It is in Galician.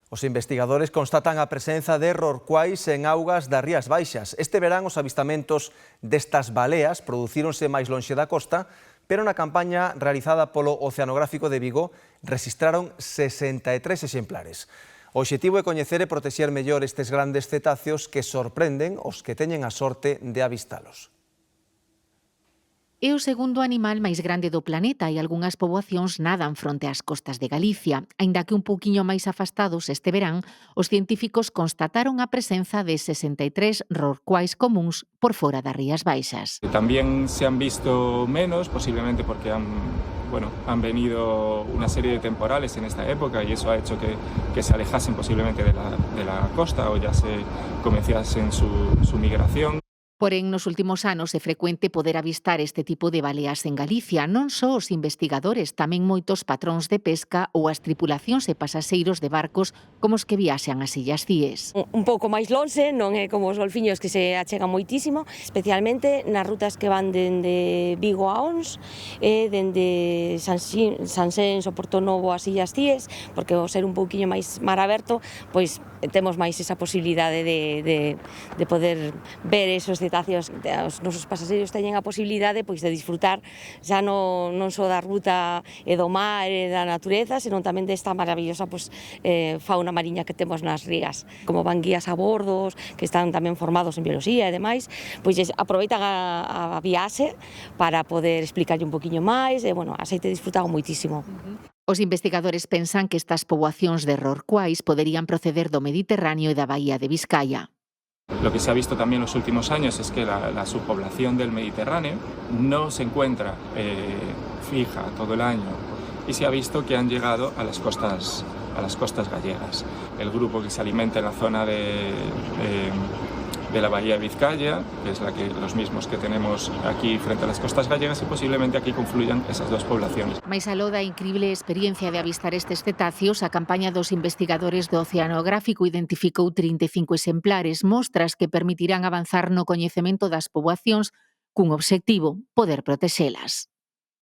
Os investigadores constatan a presenza de rorcuais en augas das Rías Baixas. Este verán os avistamentos destas baleas producíronse máis lonxe da costa, pero na campaña realizada polo Oceanográfico de Vigo rexistraron 63 exemplares. O obxectivo é coñecer e protexer mellor estes grandes cetáceos que sorprenden os que teñen a sorte de avistalos. É o segundo animal máis grande do planeta e algunhas poboacións nadan fronte ás costas de Galicia. Aínda que un pouquiño máis afastados este verán, os científicos constataron a presenza de 63 rorcuais comúns por fora das Rías Baixas. También se han visto menos, posiblemente porque han venido una serie de temporales en esta época y eso ha hecho que se alejasen posiblemente de la costa o ya se comenzasen su migración. Porén, nos últimos anos é frecuente poder avistar este tipo de baleas en Galicia. Non só os investigadores, tamén moitos patróns de pesca ou as tripulacións e pasaxeiros de barcos como os que viaxan ás Illas Cíes. Un pouco máis lonxe, non é como os golfiños que se achegan moitísimo, especialmente nas rutas que van dende Vigo a Ons e dende Sanxenxo o Portonovo ás Illas Cíes, porque ao ser un pouquiño máis mar aberto, pois temos máis esa posibilidade de poder ver esos cetáceos. Os nosos pasaxeiros teñen a posibilidade pois de disfrutar xa non só da ruta e do mar e da natureza, senón tamén desta maravillosa fauna mariña que temos nas rías. Como van guías a bordos, que están tamén formados en bioloxía e demais, pois aproveitan a viaxe para poder explicarlle un poquinho máis e, así te disfrutado moitísimo. Os investigadores pensan que estas poboacións de rorcuais poderían proceder do Mediterráneo e da Bahía de Vizcaya. Lo que se ha visto también en los últimos años es que la subpoblación del Mediterráneo no se encuentra fija todo el año y se ha visto que han llegado a las costas gallegas. El grupo que se alimenta en la zona de la Bahía de Vizcaya, que es los mismos que tenemos aquí frente a las costas gallegas, y posiblemente aquí confluyan esas dos poblaciones. Mais aló da incrible experiencia de avistar estes cetáceos, a campaña dos investigadores do Oceanográfico identificou 35 exemplares, mostras que permitirán avanzar no coñecemento das poboacións cun obxectivo, poder protexelas.